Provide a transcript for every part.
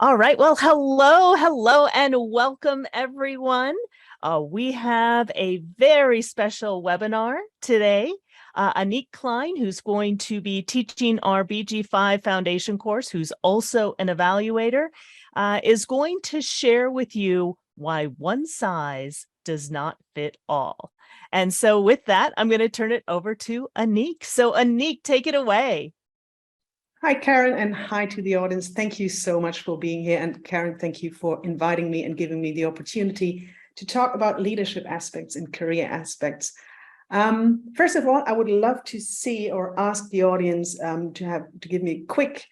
All right. Well, hello, and welcome, everyone. We have a very special webinar today. Annick Klein, who's going to be teaching our BG5 foundation course, who's also an evaluator, is going to share with you why one size does not fit all. And so with that, I'm going to turn it over to Annick. So Annick, take it away. Hi, Karen, and hi to the audience. Thank you so much for being here. And Karen, thank you for inviting me and giving me the opportunity to talk about leadership aspects and career aspects. First of all, I would love to see or ask the audience to give me a quick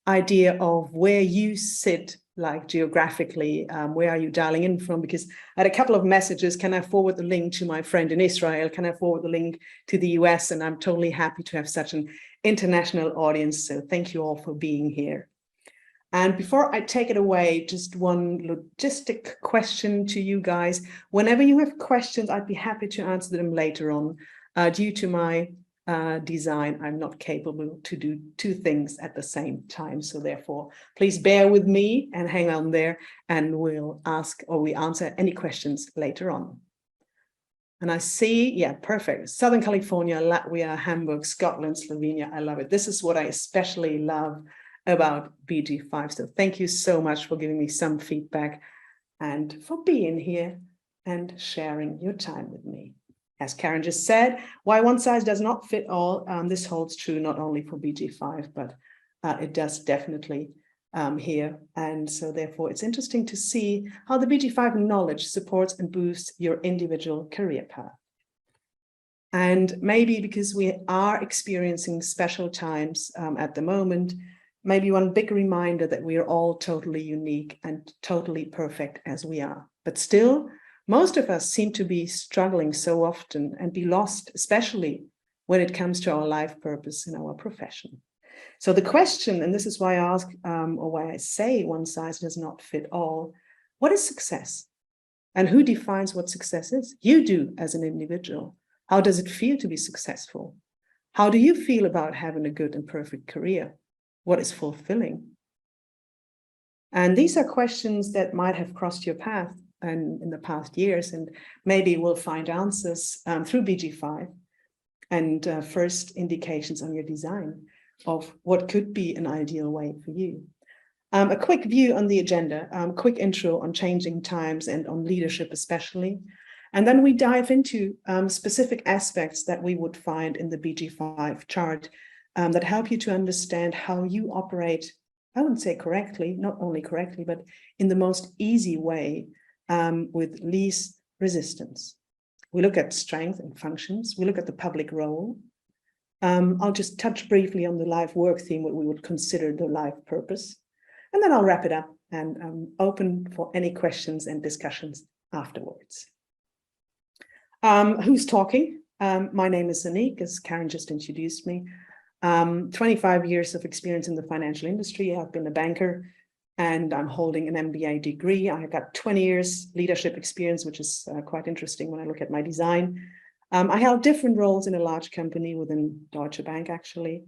idea of where you sit, like geographically, where are you dialing in from? Because I had a couple of messages. Can I forward the link to my friend in Israel? Can I forward the link to the US? And I'm totally happy to have such an international audience. So thank you all for being here. And before I take it away, just one logistic question to you guys. Whenever you have questions, I'd be happy to answer them later on. Due to my design, I'm not capable to do two things at the same time. So therefore, please bear with me and hang on there, and we'll answer any questions later on. And I see, yeah, perfect. Southern California, Latvia, Hamburg, Scotland, Slovenia. I love it. This is what I especially love about BG5. So thank you so much for giving me some feedback and for being here and sharing your time with me. As Karen just said, why one size does not fit all. This holds true not only for BG5, but it does definitely here. And so therefore, it's interesting to see how the BG5 knowledge supports and boosts your individual career path. And maybe because we are experiencing special times at the moment, maybe one big reminder that we are all totally unique and totally perfect as we are. But still, most of us seem to be struggling so often and be lost, especially when it comes to our life purpose in our profession. So the question, and this is why I ask, or why I say one size does not fit all, what is success? And who defines what success is? You do as an individual. How does it feel to be successful? How do you feel about having a good and perfect career? What is fulfilling? And these are questions that might have crossed your path in the past years, and maybe we'll find answers through BG5 and first indications on your design of what could be an ideal way for you. A quick view on the agenda, quick intro on changing times and on leadership especially. And then we dive into specific aspects that we would find in the BG5 chart that help you to understand how you operate, I wouldn't say correctly, not only correctly, but in the most easy way with least resistance. We look at strength and functions. We look at the public role. I'll just touch briefly on the life work theme, what we would consider the life purpose. And then I'll wrap it up and open for any questions and discussions afterwards. Who's talking? My name is Annick, as Karen just introduced me. 25 years of experience in the financial industry. I've been a banker and I'm holding an MBA degree. I got 20 years leadership experience, which is quite interesting when I look at my design. I held different roles in a large company within Deutsche Bank, actually.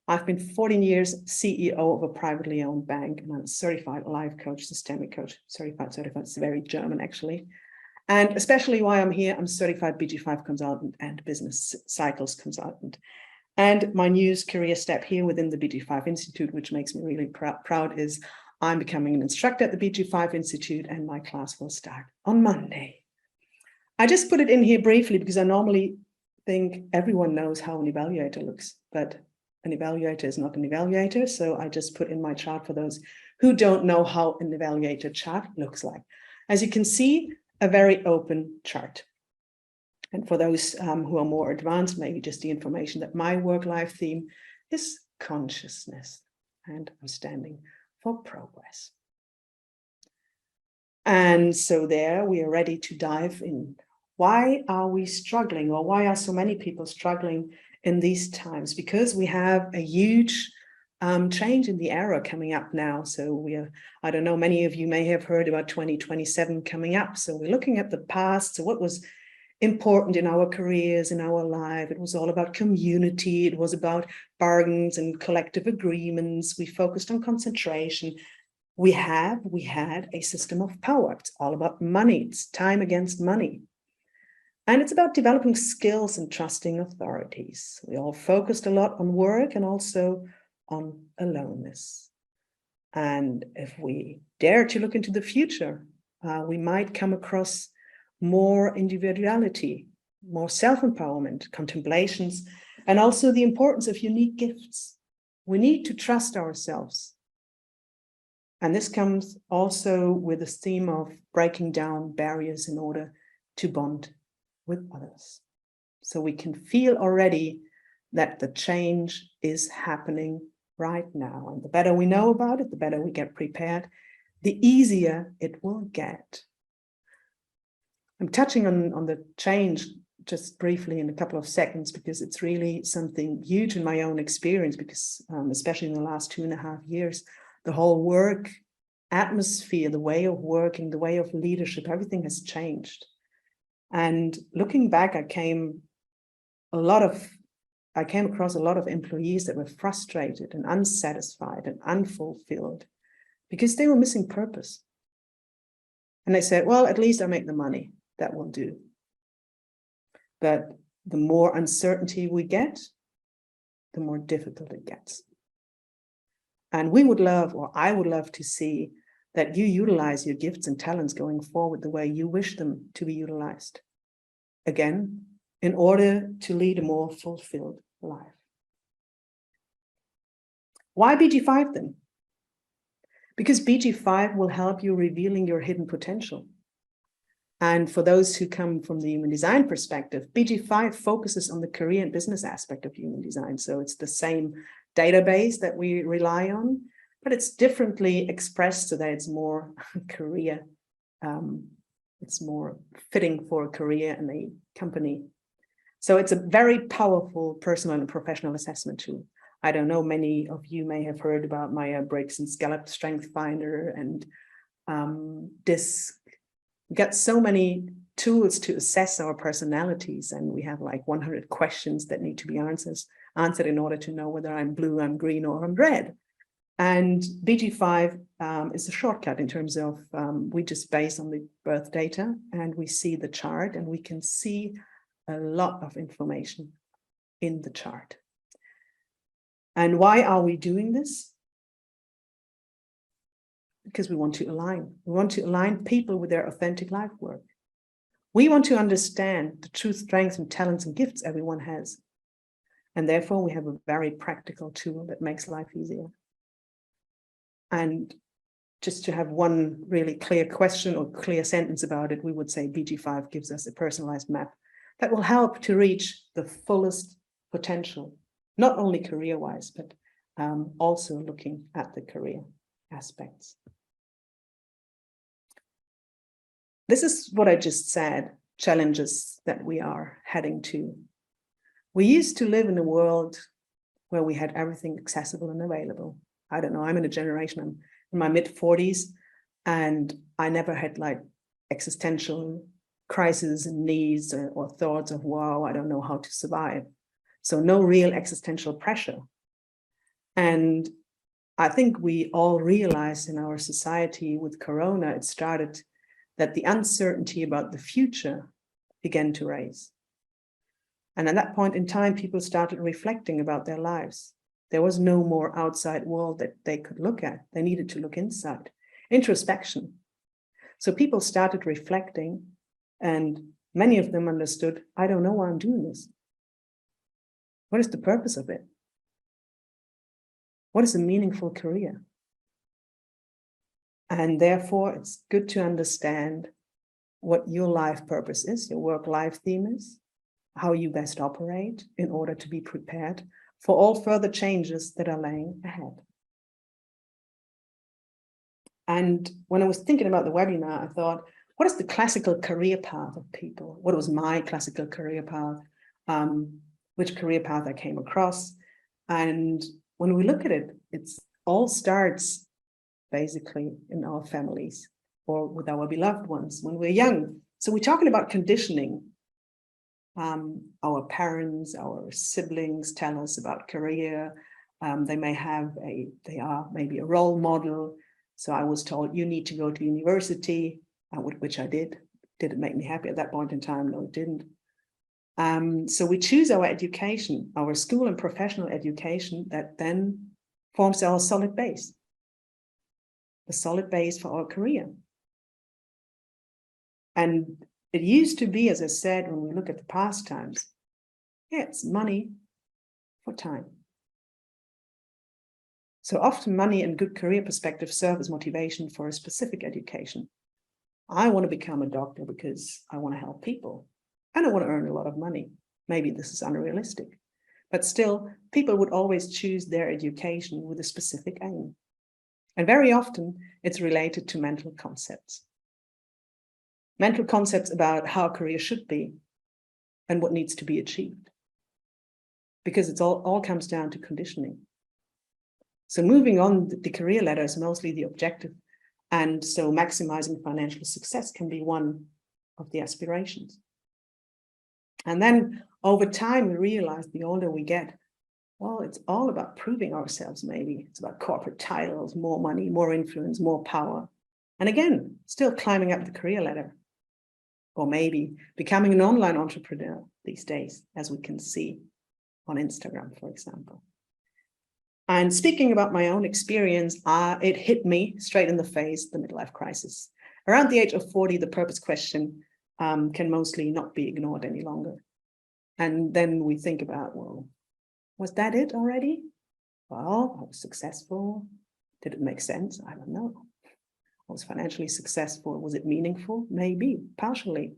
I've been 14 years CEO of a privately owned bank, and I'm a certified life coach, systemic coach, certified, it's very German, actually. And especially why I'm here, I'm certified BG5 consultant and business cycles consultant. And my newest career step here within the BG5 Institute, which makes me really proud, is I'm becoming an instructor at the BG5 Institute, and my class will start on Monday. I just put it in here briefly because I normally think everyone knows how an evaluator looks, but an evaluator is not an evaluator. So I just put in my chart for those who don't know how an evaluator chart looks like. As you can see, a very open chart. And for those who are more advanced, maybe just the information that my work-life theme is consciousness, and I'm standing for progress. And so there we are ready to dive in. Why are we struggling, or why are so many people struggling in these times? Because we have a huge change in the era coming up now. So I don't know, many of you may have heard about 2027 coming up. So we're looking at the past. So what was important in our careers, in our life? It was all about community. It was about bargains and collective agreements. We focused on concentration. we had a system of power. It's all about money. It's time against money. And it's about developing skills and trusting authorities. We all focused a lot on work and also on aloneness. And if we dare to look into the future, we might come across more individuality, more self-empowerment, contemplations, and also the importance of unique gifts. We need to trust ourselves. And this comes also with the theme of breaking down barriers in order to bond with others. So we can feel already that the change is happening right now. And the better we know about it, the better we get prepared, the easier it will get. I'm touching on the change just briefly in a couple of seconds, because it's really something huge in my own experience, because especially in the last 2.5 years, the whole work atmosphere, the way of working, the way of leadership, everything has changed. And looking back, I came across a lot of employees that were frustrated and unsatisfied and unfulfilled because they were missing purpose. And they said, well, at least I make the money, that will do. But the more uncertainty we get, the more difficult it gets. And we would love, or I would love to see that you utilize your gifts and talents going forward the way you wish them to be utilized. Again, in order to lead a more fulfilled life. Why BG5 then? Because BG5 will help you revealing your hidden potential. And for those who come from the human design perspective, BG5 focuses on the career and business aspect of human design. So it's the same database that we rely on, but it's differently expressed so that it's more career. It's more fitting for a career and a company. So it's a very powerful personal and professional assessment tool. I don't know, many of you may have heard about Myers-Briggs and Scallop Strength Finder and DISC. We got so many tools to assess our personalities, and we have like 100 questions that need to be answered in order to know whether I'm blue, I'm green, or I'm red. And BG5 is a shortcut in terms of we just base on the birth data, and we see the chart, and we can see a lot of information in the chart. And why are we doing this? Because we want to align. We want to align people with their authentic life work. We want to understand the true strengths and talents and gifts everyone has. And therefore, we have a very practical tool that makes life easier. And just to have one really clear question or clear sentence about it, we would say BG5 gives us a personalized map that will help to reach the fullest potential, not only career-wise, but also looking at the career aspects. This is what I just said, challenges that we are heading to. We used to live in a world where we had everything accessible and available. I don't know, I'm in a generation, I'm in my mid-40s, and I never had like existential crises and needs or thoughts of, wow, I don't know how to survive. So no real existential pressure. And I think we all realized in our society with Corona, it started that the uncertainty about the future began to raise. And at that point in time, people started reflecting about their lives. There was no more outside world that they could look at. They needed to look inside. Introspection. So people started reflecting, and many of them understood, I don't know why I'm doing this. What is the purpose of it? What is a meaningful career? And therefore, it's good to understand what your life purpose is, your work-life theme is, how you best operate in order to be prepared for all further changes that are laying ahead. And when I was thinking about the webinar, I thought, what is the classical career path of people? What was my classical career path? Which career path I came across? And when we look at it, it's all starts basically in our families or with our beloved ones when we're young. So we're talking about conditioning. Our parents, our siblings tell us about career. They are maybe a role model. So I was told, you need to go to university, which I did. Did it make me happy at that point in time? No, it didn't. So we choose our education, our school and professional education, that then forms our solid base, the solid base for our career. And it used to be, as I said, when we look at the past times, yeah, it's money for time. So often money and good career perspective serve as motivation for a specific education. I want to become a doctor because I want to help people. And I want to earn a lot of money. Maybe this is unrealistic. But still, people would always choose their education with a specific aim. And very often, it's related to mental concepts. Mental concepts about how a career should be and what needs to be achieved. Because it's all comes down to conditioning. So moving on, the career ladder is mostly the objective. And so maximizing financial success can be one of the aspirations. And then over time, we realize the older we get, well, it's all about proving ourselves, maybe. It's about corporate titles, more money, more influence, more power. And again, still climbing up the career ladder. Or maybe becoming an online entrepreneur these days, as we can see on Instagram, for example. And speaking about my own experience, it hit me straight in the face, the midlife crisis. Around the age of 40, the purpose question can mostly not be ignored any longer. And then we think about, well, was that it already? Well, I was successful. Did it make sense? I don't know. I was financially successful. Was it meaningful? Maybe, partially.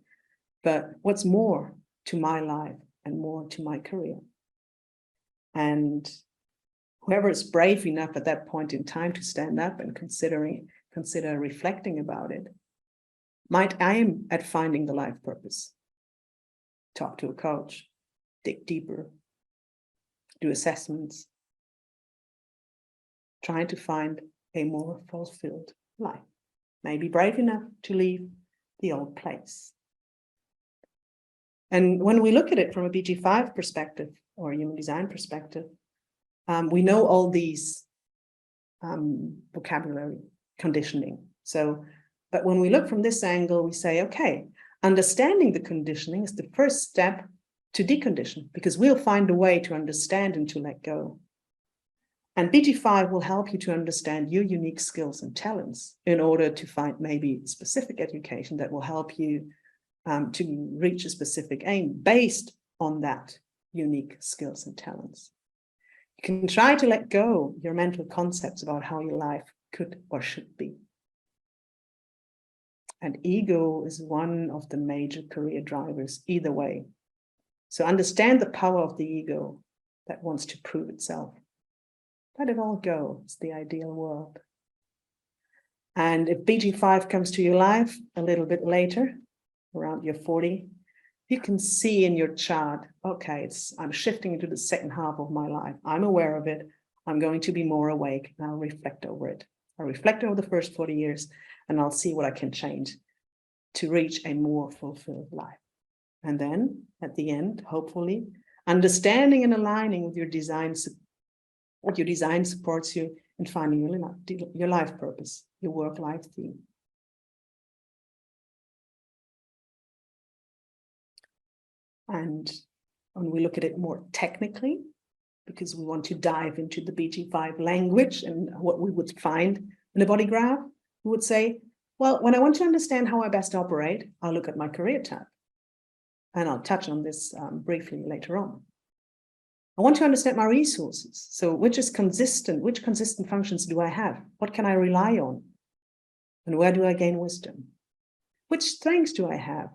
But what's more to my life and more to my career? And whoever is brave enough at that point in time to stand up and consider reflecting about it, might aim at finding the life purpose. Talk to a coach, dig deeper, do assessments, trying to find a more fulfilled life. Maybe brave enough to leave the old place. And when we look at it from a BG5 perspective or a human design perspective, we know all these vocabulary conditioning. But when we look from this angle, we say, okay, understanding the conditioning is the first step to decondition, because we'll find a way to understand and to let go. And BG5 will help you to understand your unique skills and talents in order to find maybe specific education that will help you to reach a specific aim based on that unique skills and talents. You can try to let go your mental concepts about how your life could or should be. And ego is one of the major career drivers either way. So understand the power of the ego that wants to prove itself. Let it all go. It's the ideal world. And if BG5 comes to your life a little bit later, around your 40, you can see in your chart, okay, I'm shifting into the second half of my life. I'm aware of it. I'm going to be more awake, and I'll reflect over it. I'll reflect over the first 40 years, and I'll see what I can change to reach a more fulfilled life. And then at the end, hopefully, understanding and aligning with your design, what your design supports you in finding your life purpose, your work-life theme. And when we look at it more technically, because we want to dive into the BG5 language and what we would find in a body graph, we would say, well, when I want to understand how I best operate, I'll look at my career tab. And I'll touch on this briefly later on. I want to understand my resources. So which consistent functions do I have? What can I rely on? And where do I gain wisdom? Which strengths do I have?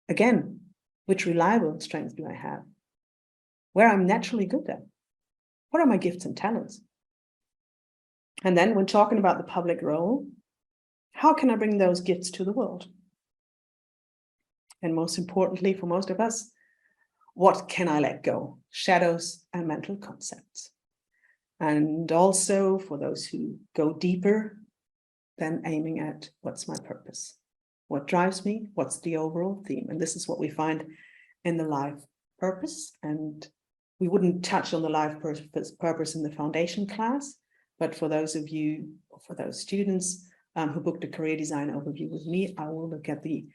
Again, which reliable strengths do I have? Where I'm naturally good at? What are my gifts and talents? And then when talking about the public role, how can I bring those gifts to the world? And most importantly, for most of us, what can I let go? Shadows and mental concepts. And also for those who go deeper, then aiming at what's my purpose? What drives me? What's the overall theme? And this is what we find in the life purpose. And we wouldn't touch on the life purpose in the foundation class, But for those of you, for those students who booked a career design overview with me, I will look at the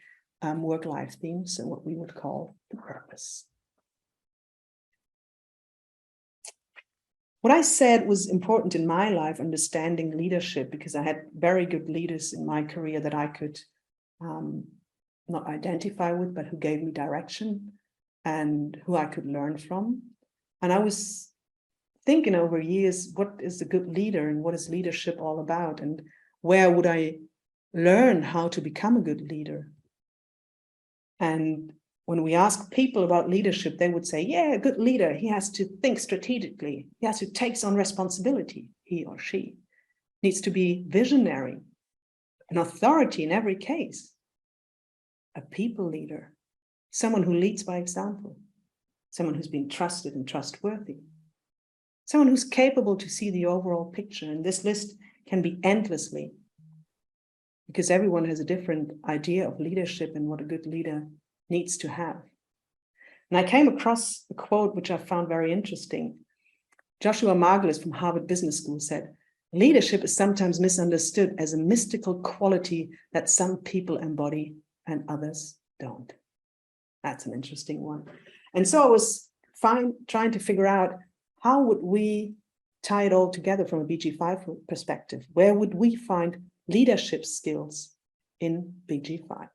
work-life theme, so what we would call the purpose. What I said was important in my life, understanding leadership, because I had very good leaders in my career that I could not identify with, but who gave me direction and who I could learn from. And I was thinking over years, what is a good leader and what is leadership all about? And where would I learn how to become a good leader? And when we ask people about leadership, they would say, yeah, a good leader, he has to think strategically. He has to take on responsibility, he or she needs to be visionary, an authority in every case, a people leader, someone who leads by example, someone who's been trusted and trustworthy, someone who's capable to see the overall picture. And this list can be endlessly, because everyone has a different idea of leadership and what a good leader needs to have. And I came across a quote which I found very interesting. Joshua Margolis from Harvard Business School said, leadership is sometimes misunderstood as a mystical quality that some people embody and others don't. That's an interesting one. And so I was trying to figure out, how would we tie it all together from a BG5 perspective? Where would we find leadership skills in BG5?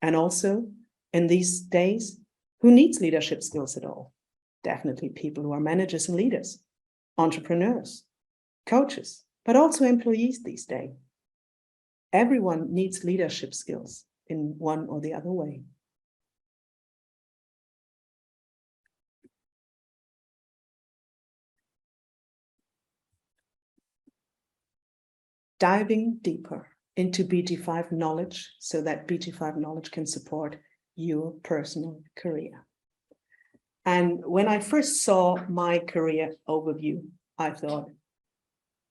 And also, in these days, who needs leadership skills at all? Definitely people who are managers and leaders, entrepreneurs, coaches, but also employees these days. Everyone needs leadership skills in one or the other way. Diving deeper into BG5 knowledge so that BG5 knowledge can support your personal career. And when I first saw my career overview, I thought,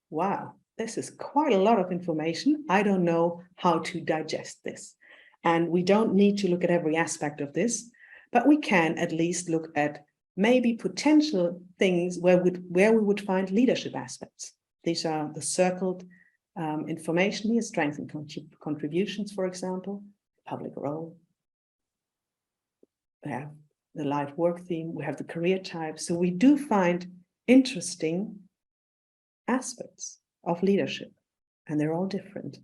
wow, this is quite a lot of information. I don't know how to digest this. And we don't need to look at every aspect of this, but we can at least look at maybe potential things where we would find leadership aspects. These are the circled information here, strengths and contributions, for example, public role. We have the life work theme, we have the career type. So we do find interesting aspects of leadership, and they're all different.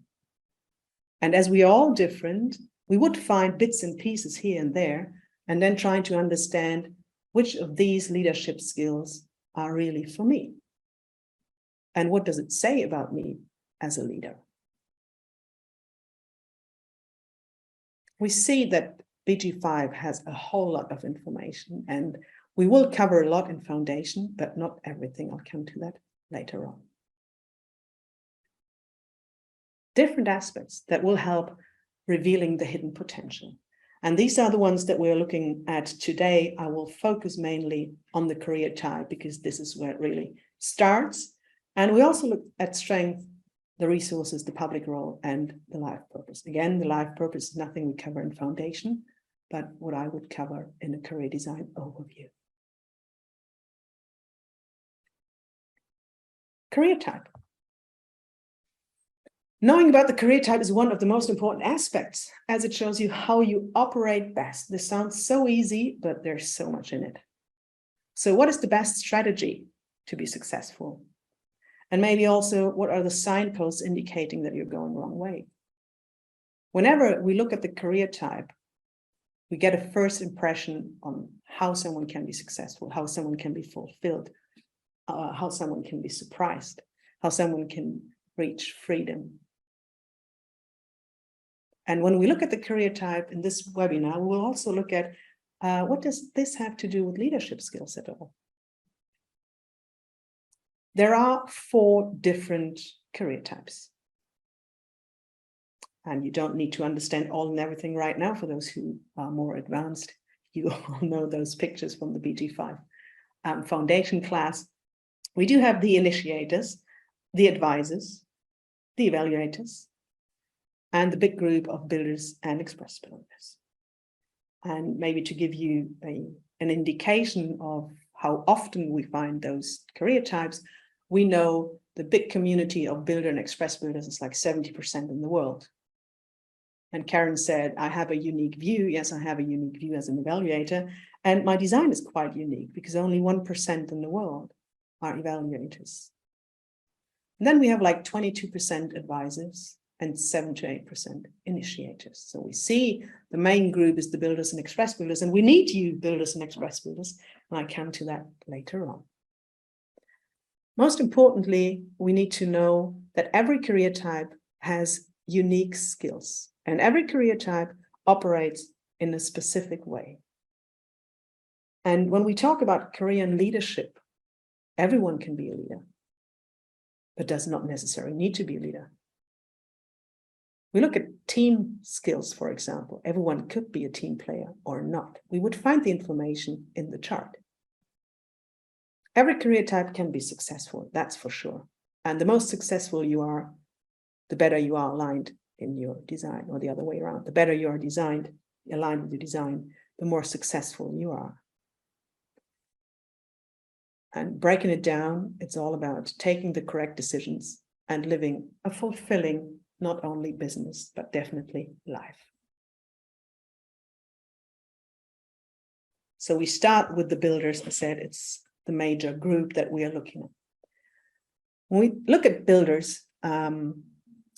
And as we are all different, we would find bits and pieces here and there, and then trying to understand which of these leadership skills are really for me. And what does it say about me as a leader? We see that BG5 has a whole lot of information, and we will cover a lot in foundation, but not everything. I'll come to that later on. Different aspects that will help revealing the hidden potential. And these are the ones that we're looking at today. I will focus mainly on the career type because this is where it really starts. And we also look at strength, the resources, the public role, and the life purpose. Again, the life purpose is nothing we cover in foundation, but what I would cover in a career design overview. Career type. Knowing about the career type is one of the most important aspects, as it shows you how you operate best. This sounds so easy, but there's so much in it. So what is the best strategy to be successful? And maybe also, what are the signposts indicating that you're going the wrong way? Whenever we look at the career type, we get a first impression on how someone can be successful, how someone can be fulfilled, how someone can be surprised, how someone can reach freedom. And when we look at the career type in this webinar, we will also look at what does this have to do with leadership skills at all? There are 4 different career types. And you don't need to understand all and everything right now. For those who are more advanced, you all know those pictures from the BG5 foundation class. We do have the initiators, the advisors, the evaluators, and the big group of builders and express builders. And maybe to give you an indication of how often we find those career types, we know the big community of builder and express builders is like 70% in the world. And Karen said, I have a unique view. Yes, I have a unique view as an evaluator. And my design is quite unique because only 1% in the world are evaluators. And then we have like 22% advisors and 7 to 8% initiators. So we see the main group is the builders and express builders, and we need you builders and express builders. And I come to that later on. Most importantly, we need to know that every career type has unique skills, and every career type operates in a specific way. And when we talk about career and leadership, everyone can be a leader, but does not necessarily need to be a leader. We look at team skills, for example. Everyone could be a team player or not. We would find the information in the chart. Every career type can be successful, that's for sure. And the most successful you are, the better you are aligned in your design, or the other way around. The better you are designed, aligned with your design, the more successful you are. And breaking it down, it's all about taking the correct decisions and living a fulfilling, not only business, but definitely life. So we start with the builders. I said it's the major group that we are looking at. When we look at builders and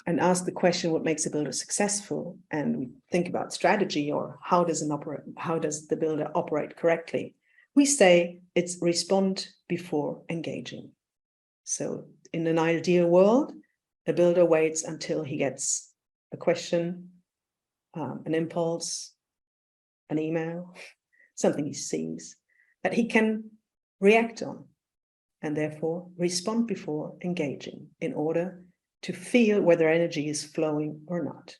ask the question, what makes a builder successful? And we think about strategy, or how does the builder operate correctly? We say it's respond before engaging. So in an ideal world, a builder waits until he gets a question, an impulse, an email, something he sees that he can react on, and therefore respond before engaging in order to feel whether energy is flowing or not.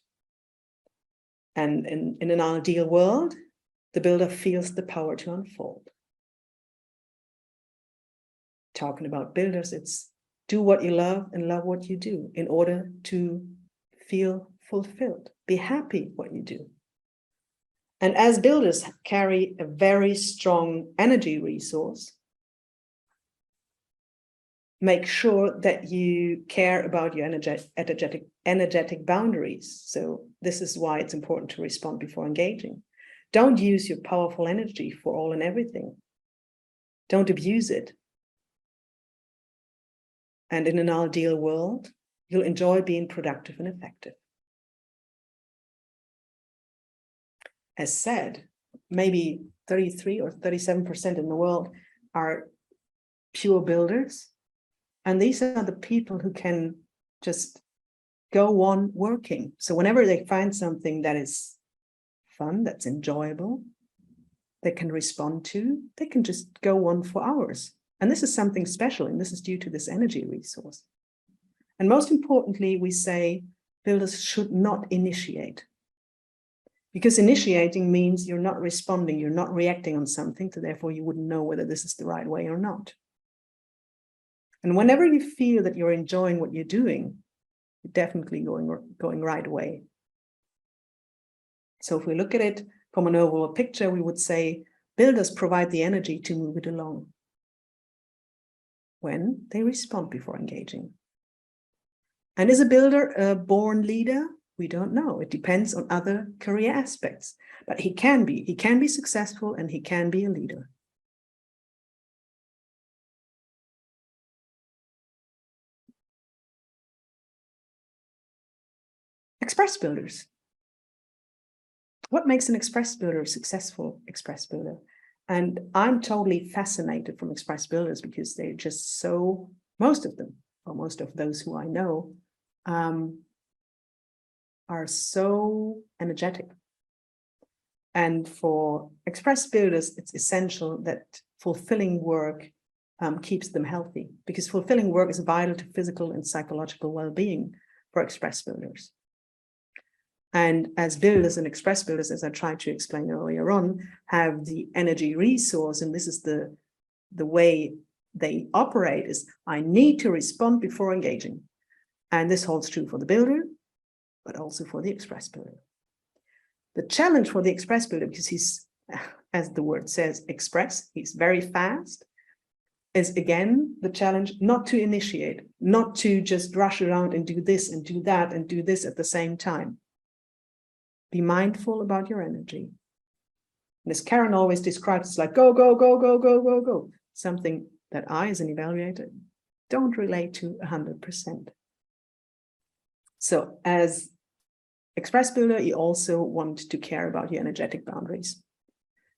And in an ideal world, the builder feels the power to unfold. Talking about builders, it's do what you love and love what you do in order to feel fulfilled. Be happy what you do. And as builders carry a very strong energy resource, make sure that you care about your energetic boundaries. So this is why it's important to respond before engaging. Don't use your powerful energy for all and everything. Don't abuse it. And in an ideal world, you'll enjoy being productive and effective. As said, maybe 33 or 37% in the world are pure builders. And these are the people who can just go on working. So whenever they find something that is fun, that's enjoyable, they can respond to, they can just go on for hours. And this is something special, and this is due to this energy resource. And most importantly, we say builders should not initiate. Because initiating means you're not responding, you're not reacting on something, so therefore you wouldn't know whether this is the right way or not. And whenever you feel that you're enjoying what you're doing, you're definitely going right way. So if we look at it from an overall picture, we would say builders provide the energy to move it along when they respond before engaging. And is a builder a born leader? We don't know. It depends on other career aspects, but he can be successful, and he can be a leader. Express builders. What makes an express builder a successful express builder? And I'm totally fascinated from express builders because they're just so, most of them, or most of those who I know, are so energetic. And for express builders, it's essential that fulfilling work keeps them healthy, because fulfilling work is vital to physical and psychological well-being for express builders. And as builders and express builders, as I tried to explain earlier on, have the energy resource, and this is the way they operate, is I need to respond before engaging. And this holds true for the builder, but also for the express builder. The challenge for the express builder, because he's, as the word says, express, he's very fast, is again the challenge, not to initiate, not to just rush around and do this and do that and do this at the same time. Be mindful about your energy. And as Karen always describes, it's like go, go, go, go, go, go, go. Something that I, as an evaluator, don't relate to 100%. So as Express Builder, you also want to care about your energetic boundaries.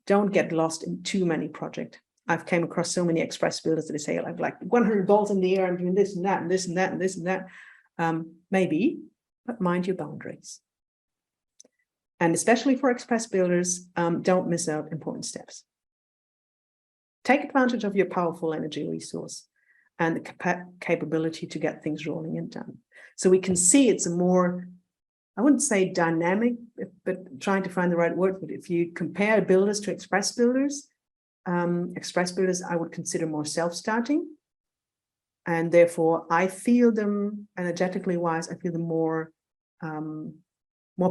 Don't get lost in too many projects. I've came across so many Express Builders that they say, I've like 100 balls in the air, I'm doing this and that and this and that and this and that. Maybe, but mind your boundaries. And especially for Express Builders, don't miss out important steps. Take advantage of your powerful energy resource and the capability to get things rolling and done. So we can see it's a more, I wouldn't say dynamic, but trying to find the right word. But if you compare builders to Express Builders I would consider more self-starting. And therefore, I feel them energetically wise, I feel them more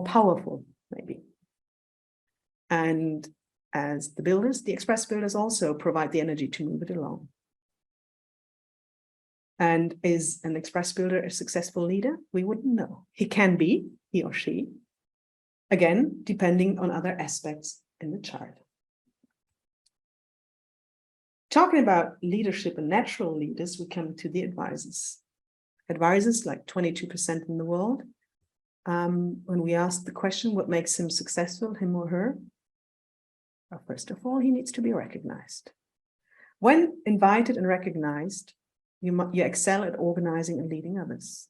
powerful, maybe. And as the builders, the Express Builders also provide the energy to move it along. And is an Express Builder a successful leader? We wouldn't know. He can be, he or she, again, depending on other aspects in the chart. Talking about leadership and natural leaders, we come to the advisors. Advisors, like 22% in the world. When we ask the question, what makes him successful, him or her? Well, first of all, he needs to be recognized. When invited and recognized, you excel at organizing and leading others.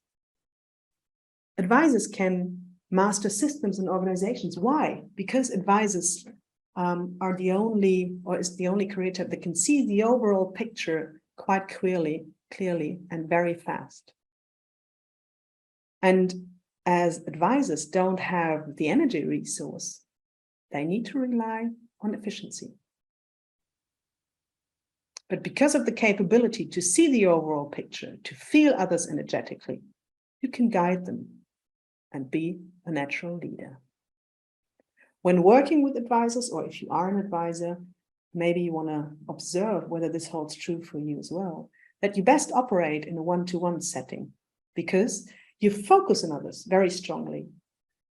Advisors can master systems and organizations. Why? Because advisors are the only, or is the only career type that can see the overall picture quite clearly and very fast. And as advisors don't have the energy resource, they need to rely on efficiency. But because of the capability to see the overall picture, to feel others energetically, you can guide them and be a natural leader. When working with advisors, or if you are an advisor, maybe you want to observe whether this holds true for you as well, that you best operate in a one-to-one setting because you focus on others very strongly.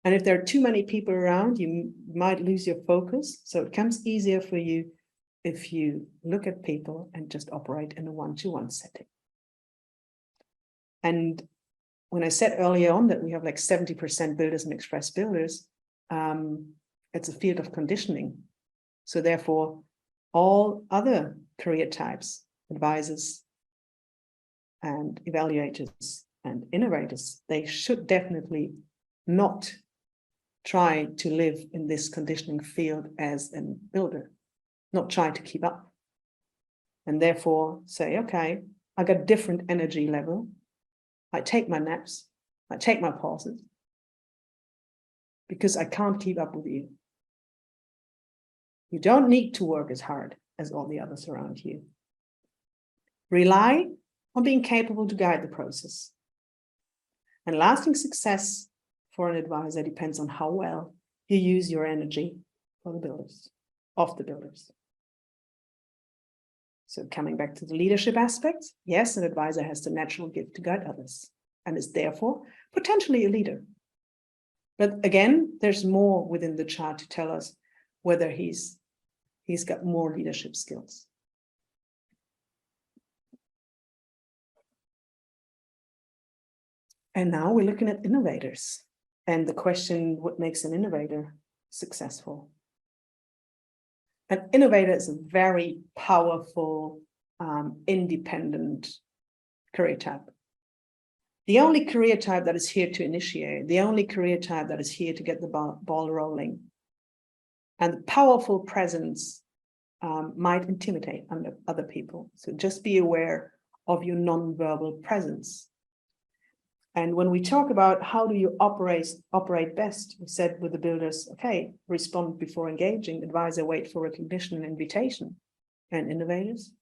And if there are too many people around, you might lose your focus. So it comes easier for you if you look at people and just operate in a one-to-one setting. And when I said earlier on that we have like 70% builders and Express Builders, it's a field of conditioning. So therefore, all other career types, advisors and evaluators and innovators, they should definitely not try to live in this conditioning field as a builder, not try to keep up. And therefore say, okay, I got a different energy level. I take my naps, I take my pauses, because I can't keep up with you. You don't need to work as hard as all the others around you. Rely on being capable to guide the process. And lasting success for an advisor depends on how well you use your energy for the builders, of the builders. So coming back to the leadership aspect, yes, an advisor has the natural gift to guide others and is therefore potentially a leader. But again, there's more within the chart to tell us whether he's got more leadership skills. And now we're looking at innovators and the question, what makes an innovator successful? An innovator is a very powerful, independent career type. The only career type that is here to initiate, the only career type that is here to get the ball rolling. And the powerful presence might intimidate other people. So just be aware of your nonverbal presence. And when we talk about how do you operate best, we said with the builders, okay, respond before engaging, advisor wait for recognition and invitation. And innovators,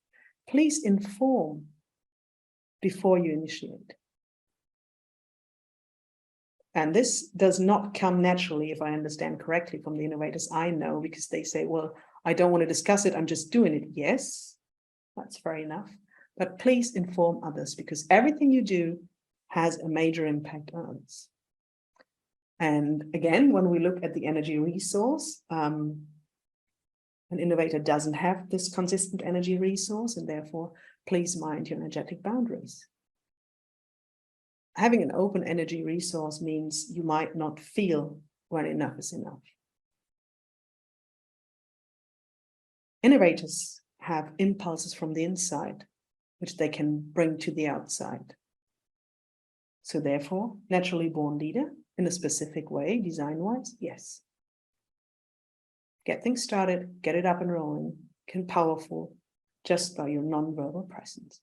please inform before you initiate. And this does not come naturally, if I understand correctly, from the innovators I know, because they say, well, I don't want to discuss it, I'm just doing it. Yes, that's fair enough. but please inform others, because everything you do has a major impact on others. And again, when we look at the energy resource, an innovator doesn't have this consistent energy resource, and therefore, please mind your energetic boundaries. Having an open energy resource means you might not feel when enough is enough. Innovators have impulses from the inside, which they can bring to the outside. So therefore, naturally born leader in a specific way, design-wise, yes. Get things started, get it up and rolling, can powerful just by your non-verbal presence.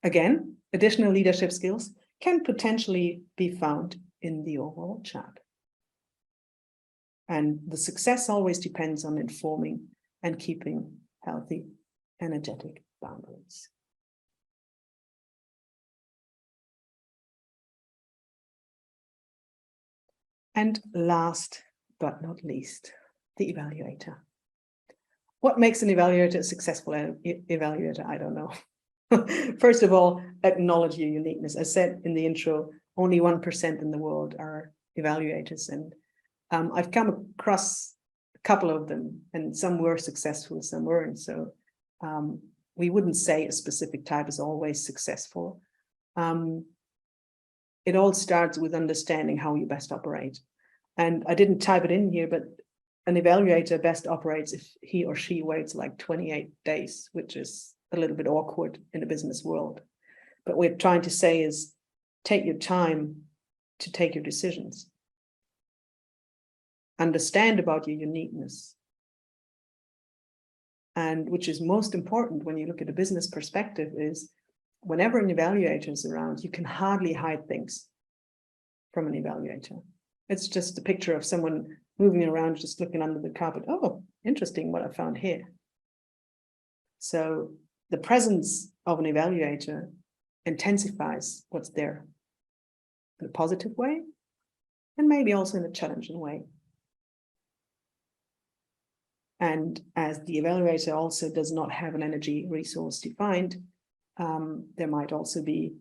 Again, additional leadership skills can potentially be found in the overall chart. And the success always depends on informing and keeping healthy, energetic boundaries. And last but not least, the evaluator. What makes an evaluator a successful evaluator? I don't know. First of all, acknowledge your uniqueness. As said in the intro, only 1% in the world are evaluators. And I've come across a couple of them, and some were successful, some weren't. So we wouldn't say a specific type is always successful. It all starts with understanding how you best operate. And I didn't type it in here, but an evaluator best operates if he or she waits like 28 days, which is a little bit awkward in the business world. But what we're trying to say is take your time to take your decisions. Understand about your uniqueness. And which is most important when you look at a business perspective is whenever an evaluator is around, you can hardly hide things from an evaluator. It's just a picture of someone moving around, just looking under the carpet. Oh, interesting what I found here. So the presence of an evaluator intensifies what's there in a positive way, and maybe also in a challenging way. And as the evaluator also does not have an energy resource defined, there might also be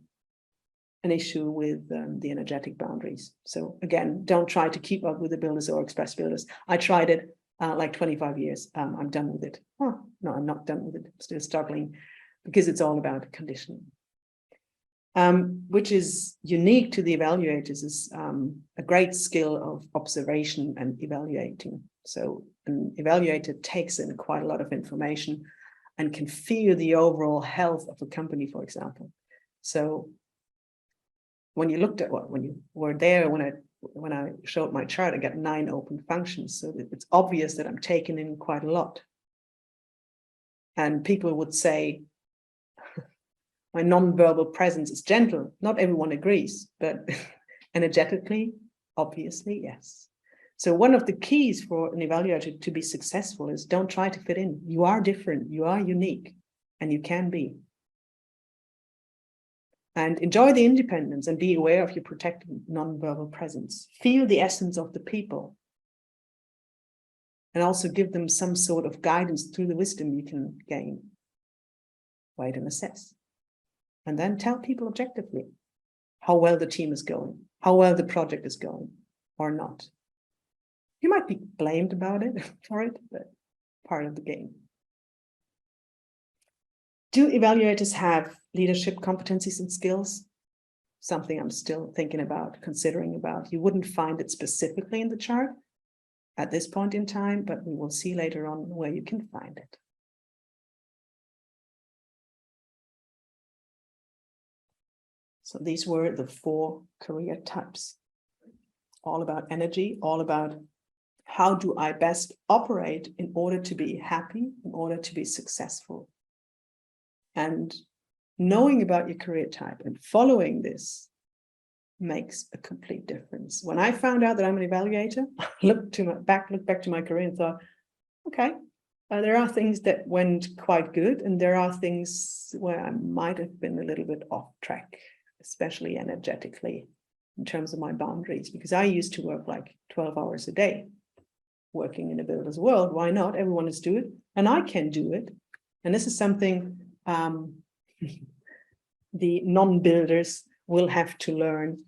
an issue with the energetic boundaries. So again, don't try to keep up with the builders or express builders. I tried it like 25 years. I'm done with it. Oh, no, I'm not done with it. I'm still struggling because it's all about conditioning. Which is unique to the evaluators is a great skill of observation and evaluating. So an evaluator takes in quite a lot of information and can feel the overall health of a company, for example. So when you looked at when you were there, when I showed my chart, I got 9 open functions. So it's obvious that I'm taking in quite a lot. And people would say, my non-verbal presence is gentle. Not everyone agrees, but energetically, obviously, yes. So one of the keys for an evaluator to be successful is don't try to fit in. You are different, you are unique, and you can be. And enjoy the independence and be aware of your protected non-verbal presence. Feel the essence of the people. And also give them some sort of guidance through the wisdom you can gain. Wait and assess. And then tell people objectively how well the team is going, how well the project is going, or not. You might be blamed about it for it, but part of the game. Do evaluators have leadership competencies and skills? Something I'm still thinking about, considering about. You wouldn't find it specifically in the chart at this point in time, but we will see later on where you can find it. So these were the 4 career types. All about energy, all about how do I best operate in order to be happy, in order to be successful. And knowing about your career type and following this makes a complete difference. When I found out that I'm an evaluator, I looked back to my career and thought, okay, there are things that went quite good, and there are things where I might have been a little bit off track, especially energetically in terms of my boundaries, because I used to work like 12 hours a day, working in a builder's world. Why not? Everyone is doing it, and I can do it. And this is something the non-builders will have to learn,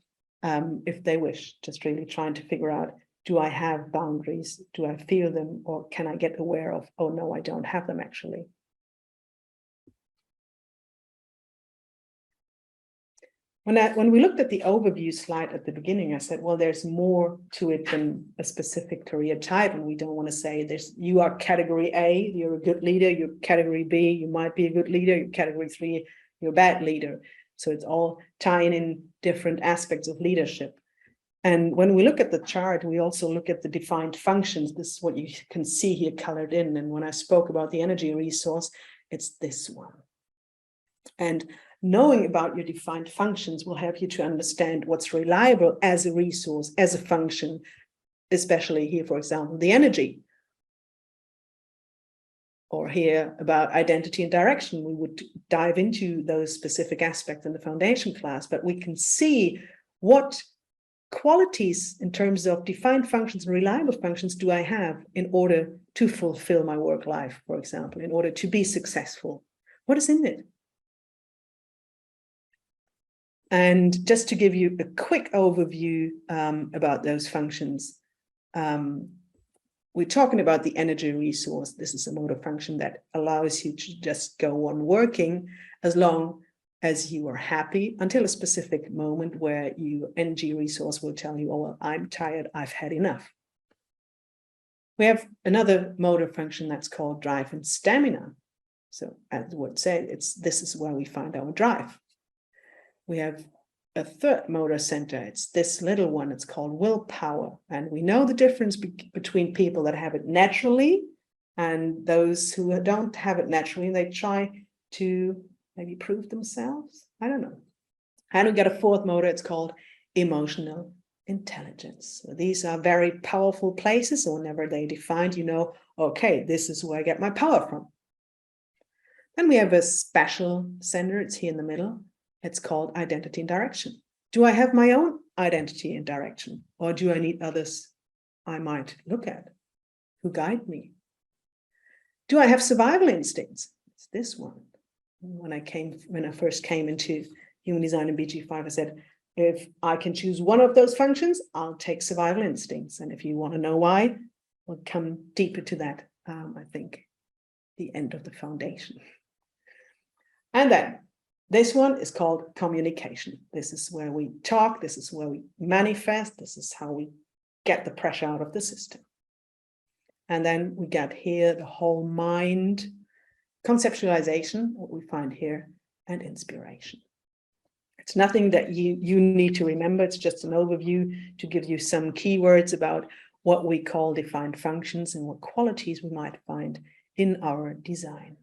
if they wish, just really trying to figure out, do I have boundaries? Do I feel them? Or can I get aware of, oh no, I don't have them actually. When we looked at the overview slide at the beginning, I said, well, there's more to it than a specific career type. And we don't want to say you are category A, you're a good leader, you're category B, you might be a good leader, you're category 3, you're a bad leader. So it's all tying in different aspects of leadership. And when we look at the chart, we also look at the defined functions. This is what you can see here colored in. And when I spoke about the energy resource, it's this one. And knowing about your defined functions will help you to understand what's reliable as a resource, as a function, especially here, for example, the energy. Or here about identity and direction. We would dive into those specific aspects in the foundation class, but we can see what qualities in terms of defined functions and reliable functions do I have in order to fulfill my work life, for example, in order to be successful. What is in it? And just to give you a quick overview about those functions, we're talking about the energy resource. This is a motor function that allows you to just go on working as long as you are happy until a specific moment where your energy resource will tell you, oh, well, I'm tired, I've had enough. We have another motor function that's called drive and stamina. So as the word said, this is where we find our drive. We have a third motor center. It's this little one. It's called willpower. And we know the difference between people that have it naturally and those who don't have it naturally, and they try to maybe prove themselves. I don't know. And we got a fourth motor. It's called emotional intelligence. So these are very powerful places. So whenever they defined, you know, okay, this is where I get my power from. Then we have a special center. It's here in the middle. It's called identity and direction. Do I have my own identity and direction, or do I need others I might look at who guide me? Do I have survival instincts? It's this one. When I first came into human design and BG5, I said, if I can choose one of those functions, I'll take survival instincts. And if you want to know why, we'll come deeper to that, I think, the end of the foundation. And then this one is called communication. This is where we talk. This is where we manifest. This is how we get the pressure out of the system. And then we get here the whole mind, conceptualization, what we find here, and inspiration. It's nothing that you need to remember. It's just an overview to give you some keywords about what we call defined functions and what qualities we might find in our design.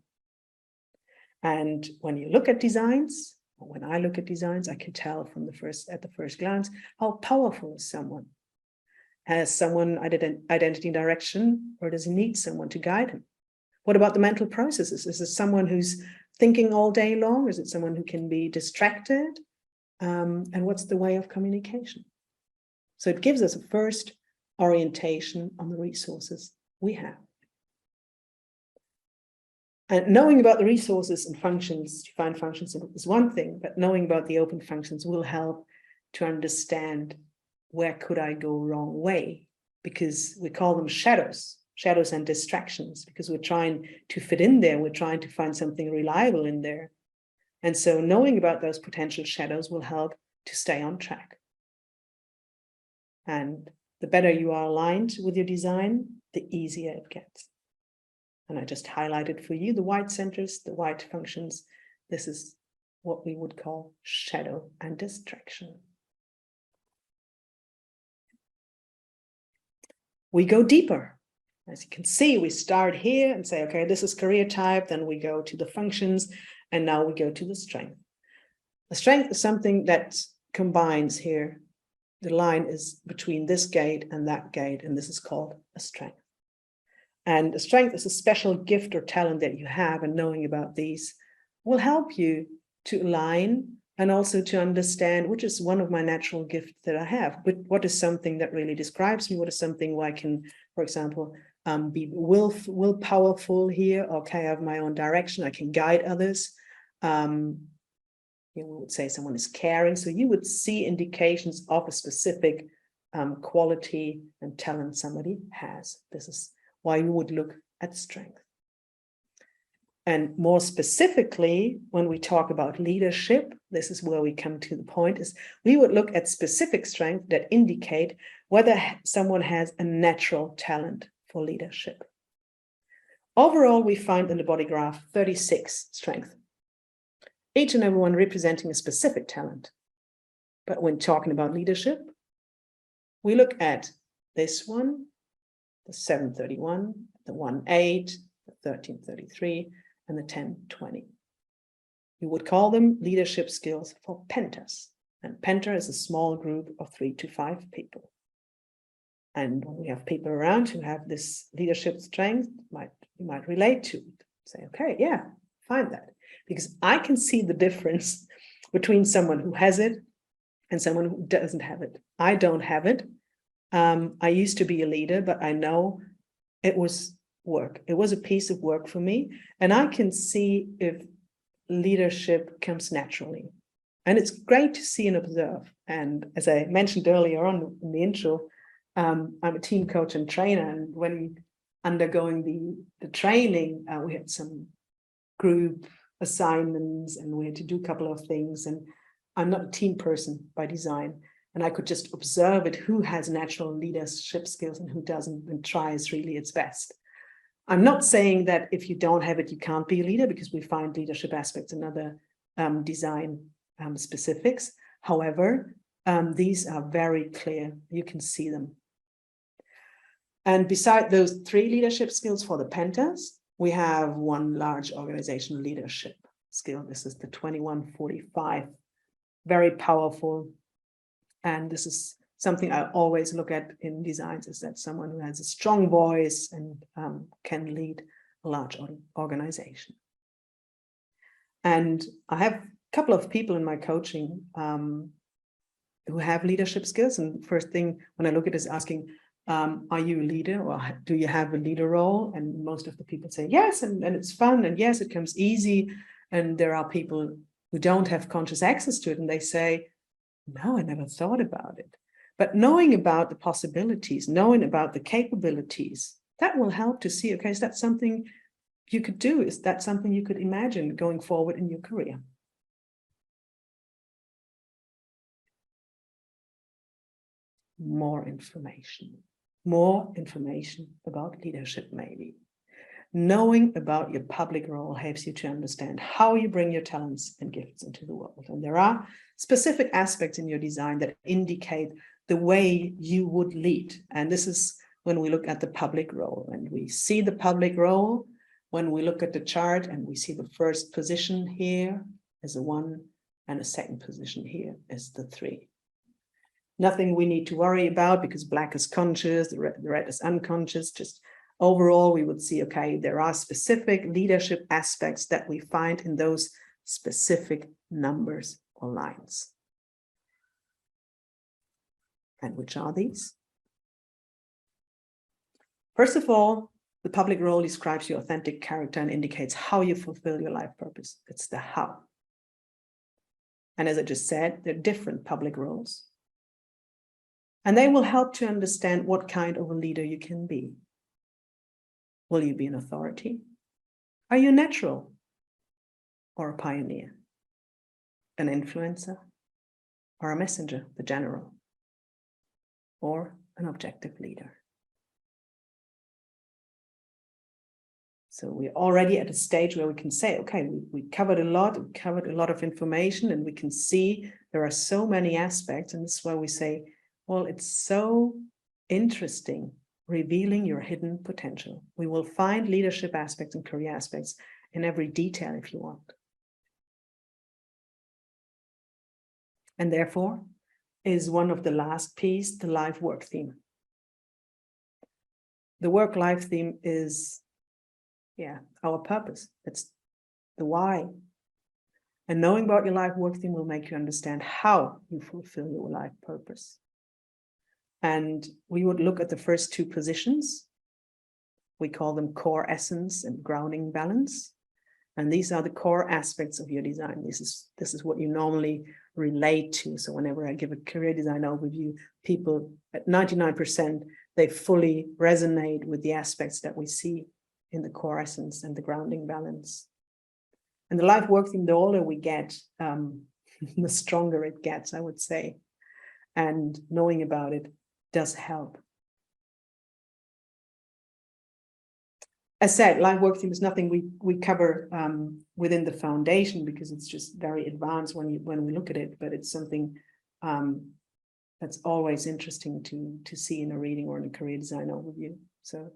And when you look at designs, or when I look at designs, I can tell from at the first glance how powerful is someone. Has someone identity and direction, or does he need someone to guide him? What about the mental processes? Is it someone who's thinking all day long? Is it someone who can be distracted? And what's the way of communication? So it gives us a first orientation on the resources we have. And knowing about the resources and functions, defined functions is one thing, but knowing about the open functions will help to understand where could I go wrong way, because we call them shadows and distractions, because we're trying to fit in there. We're trying to find something reliable in there. And so knowing about those potential shadows will help to stay on track. And the better you are aligned with your design, the easier it gets. And I just highlighted for you the white centers, the white functions. This is what we would call shadow and distraction. We go deeper. As you can see, we start here and say, okay, this is career type. Then we go to the functions, and now we go to the strength. The strength is something that combines here. The line is between this gate and that gate, and this is called a strength. And a strength is a special gift or talent that you have, and knowing about these will help you to align and also to understand which is one of my natural gifts that I have, but what is something that really describes me, what is something where I can, for example, be will powerful here. Okay, I have my own direction, I can guide others. You would say someone is caring. So you would see indications of a specific quality and talent somebody has. This is why you would look at strength. And more specifically, when we talk about leadership, this is where we come to the point, is we would look at specific strengths that indicate whether someone has a natural talent for leadership. Overall, we find in the body graph 36 strengths, each and every one representing a specific talent. But when talking about leadership, we look at this one, the 731, the 18, the 1333, and the 1020. We would call them leadership skills for pentas. And penta is a small group of 3 to 5 people. And when we have people around who have this leadership strength, you might relate to it. Say, okay, yeah, find that. Because I can see the difference between someone who has it and someone who doesn't have it. I don't have it. I used to be a leader, but I know it was work. It was a piece of work for me. And I can see if leadership comes naturally. And it's great to see and observe. And as I mentioned earlier on in the intro, I'm a team coach and trainer. And when undergoing the training, we had some group assignments and we had to do a couple of things. And I'm not a team person by design. And I could just observe it, who has natural leadership skills and who doesn't, and tries really its best. I'm not saying that if you don't have it, you can't be a leader, because we find leadership aspects in other design specifics. However, these are very clear. You can see them. And beside those 3 leadership skills for the pentas, we have one large organizational leadership skill. This is the 2145. Very powerful. And this is something I always look at in designs, is that someone who has a strong voice and can lead a large organization. And I have a couple of people in my coaching who have leadership skills. And the first thing when I look at it is asking, are you a leader, or do you have a leader role? And most of the people say yes, and it's fun, and yes, it comes easy. And there are people who don't have conscious access to it, and they say, no, I never thought about it. But knowing about the possibilities, knowing about the capabilities, that will help to see, okay, is that something you could do? Is that something you could imagine going forward in your career? More information about leadership, maybe. Knowing about your public role helps you to understand how you bring your talents and gifts into the world. And there are specific aspects in your design that indicate the way you would lead. And this is when we look at the public role. And we see the public role when we look at the chart, and we see the first position here as a 1 and a second position here as the 3. Nothing we need to worry about, because black is conscious, the red is unconscious. Just overall, we would see, okay, there are specific leadership aspects that we find in those specific numbers or lines. And which are these? First of all, the public role describes your authentic character and indicates how you fulfill your life purpose. It's the how. And as I just said, there are different public roles. And they will help to understand what kind of a leader you can be. Will you be an authority? Are you natural or a pioneer? An influencer or a messenger, the general? Or an objective leader? So we're already at a stage where we can say, okay, we covered a lot of information, and we can see there are so many aspects. And this is why we say, well, it's so interesting revealing your hidden potential. We will find leadership aspects and career aspects in every detail if you want. And therefore is one of the last piece, the life-work theme. The work-life theme is, our purpose. It's the why. And knowing about your life-work theme will make you understand how you fulfill your life purpose. And we would look at the first 2 positions. We call them core essence and grounding balance. And these are the core aspects of your design. This is what you normally relate to. So whenever I give a career design overview, people at 99%, they fully resonate with the aspects that we see in the core essence and the grounding balance. And the life work theme, the older we get, the stronger it gets, I would say. And knowing about it does help. As said, life work theme is nothing we cover within the foundation, because it's just very advanced when we look at it, but it's something that's always interesting to see in a reading or in a career design overview. So,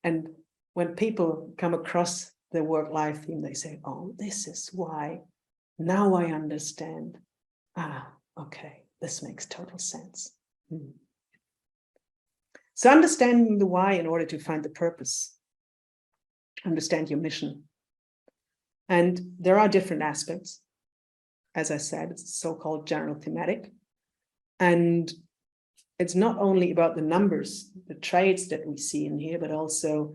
and when people come across the work-life theme, they say, oh, this is why, now I understand. Okay, this makes total sense. So understanding the why in order to find the purpose, understand your mission. And there are different aspects. As I said, it's so-called general thematic. And it's not only about the numbers, the traits that we see in here, but also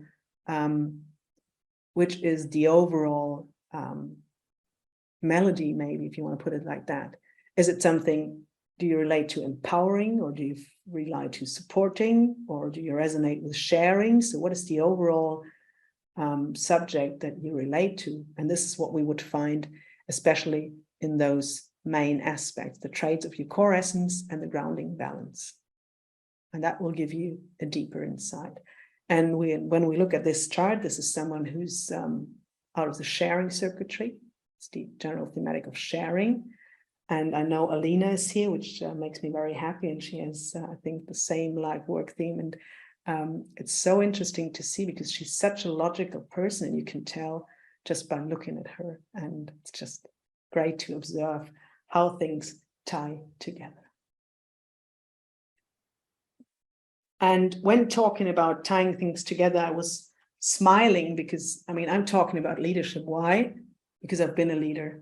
which is the overall melody, maybe, if you want to put it like that. Is it something, do you relate to empowering, or do you relate to supporting, or do you resonate with sharing? So what is the overall subject that you relate to? And this is what we would find, especially in those main aspects, the traits of your core essence and the grounding balance. And that will give you a deeper insight. And when we look at this chart, this is someone who's out of the sharing circuitry. It's the general thematic of sharing. And I know Alina is here, which makes me very happy. And she has, I think, the same life work theme. And it's so interesting to see, because she's such a logical person, and you can tell just by looking at her. And it's just great to observe how things tie together. And when talking about tying things together, I was smiling because, I mean, I'm talking about leadership. Why? Because I've been a leader.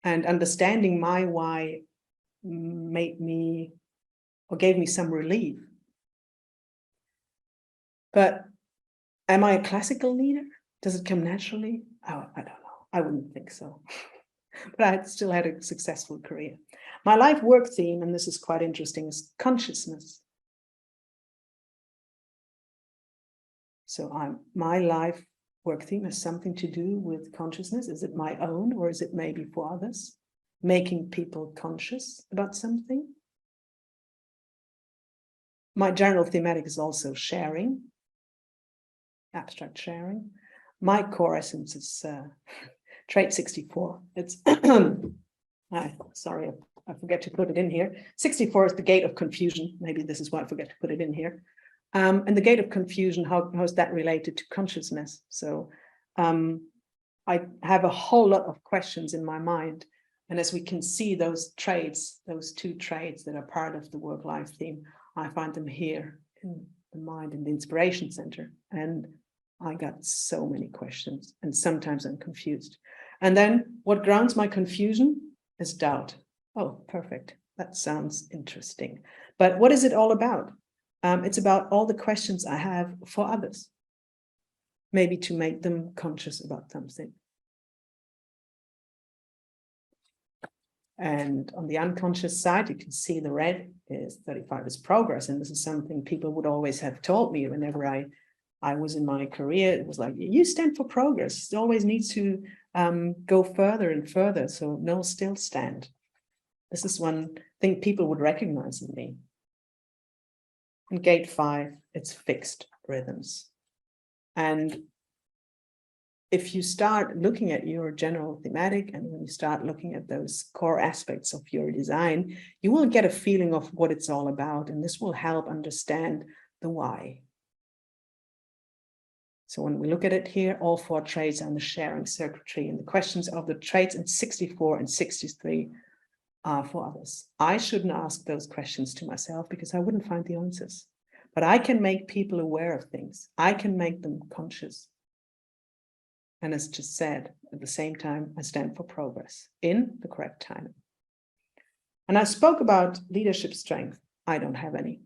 And understanding my why made me, or gave me some relief. But am I a classical leader? Does it come naturally? Oh, I don't know. I wouldn't think so. But I still had a successful career. My life work theme, and this is quite interesting, is consciousness. So my life work theme has something to do with consciousness. Is it my own, or is it maybe for others? Making people conscious about something. My general thematic is also sharing, abstract sharing. My core essence is trait 64. It's, sorry, I forget to put it in here. 64 is the gate of confusion. Maybe this is why I forget to put it in here. And the gate of confusion, how is that related to consciousness? So I have a whole lot of questions in my mind. And as we can see, those traits, those two traits that are part of the work-life theme, I find them here in the mind and the inspiration center. And I got so many questions, and sometimes I'm confused. And then what grounds my confusion is doubt. Oh, perfect. That sounds interesting. But what is it all about? It's about all the questions I have for others, maybe to make them conscious about something. And on the unconscious side, you can see the red is 35 is progress. And this is something people would always have told me whenever I was in my career. It was like, you stand for progress. It always needs to go further and further. So no still stand. This is one thing people would recognize in me. In gate 5, it's fixed rhythms. And if you start looking at your general thematic, and when you start looking at those core aspects of your design, you will get a feeling of what it's all about. And this will help understand the why. So when we look at it here, all 4 traits are in the sharing circuitry, and the questions of the traits in 64 and 63 are for others. I shouldn't ask those questions to myself because I wouldn't find the answers. But I can make people aware of things. I can make them conscious. And as just said, at the same time, I stand for progress in the correct timing. And I spoke about leadership strength. I don't have any.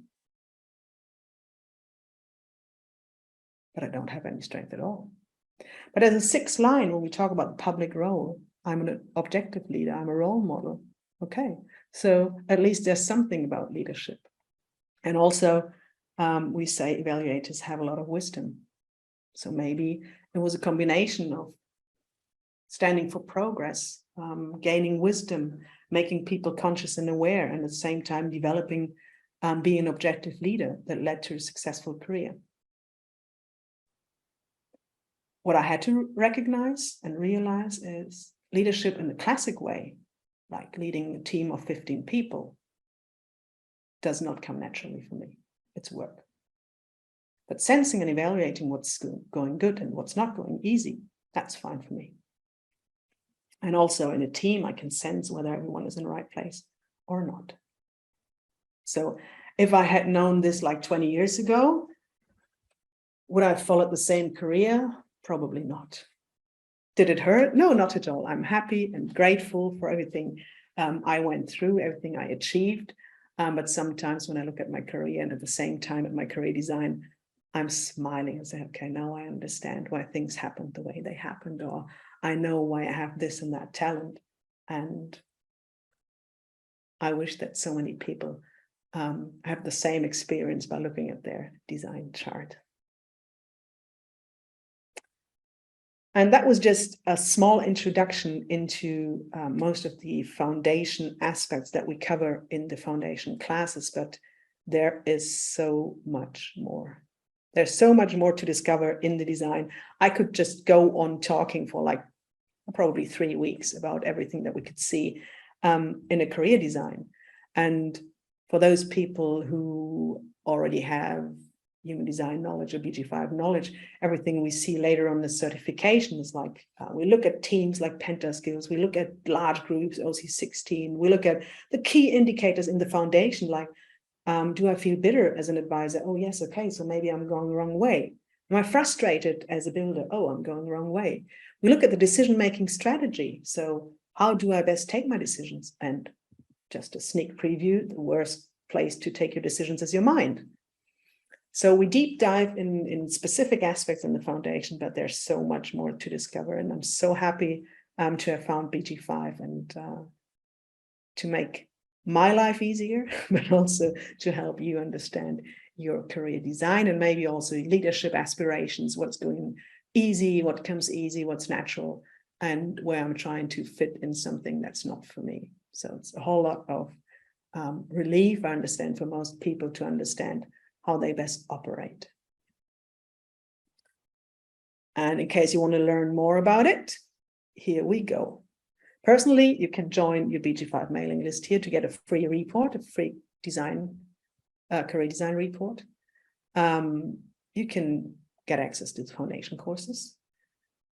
but I don't have any strength at all. But as a sixth line, when we talk about the public role, I'm an objective leader, I'm a role model. Okay, so at least there's something about leadership. And also, we say evaluators have a lot of wisdom. So maybe it was a combination of standing for progress, gaining wisdom, making people conscious and aware, and at the same time developing, being an objective leader that led to a successful career. What I had to recognize and realize is leadership in the classic way, like leading a team of 15 people, does not come naturally for me. It's work. But sensing and evaluating what's going good and what's not going easy, that's fine for me. And also in a team, I can sense whether everyone is in the right place or not. So if I had known this like 20 years ago, would I have followed the same career? Probably not. Did it hurt? No, not at all. I'm happy and grateful for everything I went through, everything I achieved. But sometimes when I look at my career and at the same time at my career design, I'm smiling and say, okay, now I understand why things happened the way they happened, or I know why I have this and that talent. And I wish that so many people have the same experience by looking at their design chart. And that was just a small introduction into most of the foundation aspects that we cover in the foundation classes, but there is so much more. There's so much more to discover in the design. I could just go on talking for like probably 3 weeks about everything that we could see in a career design. And for those people who already have human design knowledge or BG5 knowledge, everything we see later on the certification is like, we look at teams like pentaskills, we look at large groups, OC16, we look at the key indicators in the foundation, like, do I feel bitter as an advisor? Oh yes, okay, so maybe I'm going the wrong way. Am I frustrated as a builder? Oh, I'm going the wrong way. We look at the decision-making strategy. So how do I best take my decisions? And just a sneak preview, the worst place to take your decisions is your mind. So we deep dive in specific aspects in the foundation, but there's so much more to discover. And I'm so happy to have found BG5 and to make my life easier, but also to help you understand your career design and maybe also leadership aspirations, what's going easy, what comes easy, what's natural, and where I'm trying to fit in something that's not for me. So it's a whole lot of relief, I understand, for most people to understand how they best operate. And in case you want to learn more about it, here we go. Personally, you can join your BG5 mailing list here to get a free report, a free design, career design report. You can get access to the foundation courses.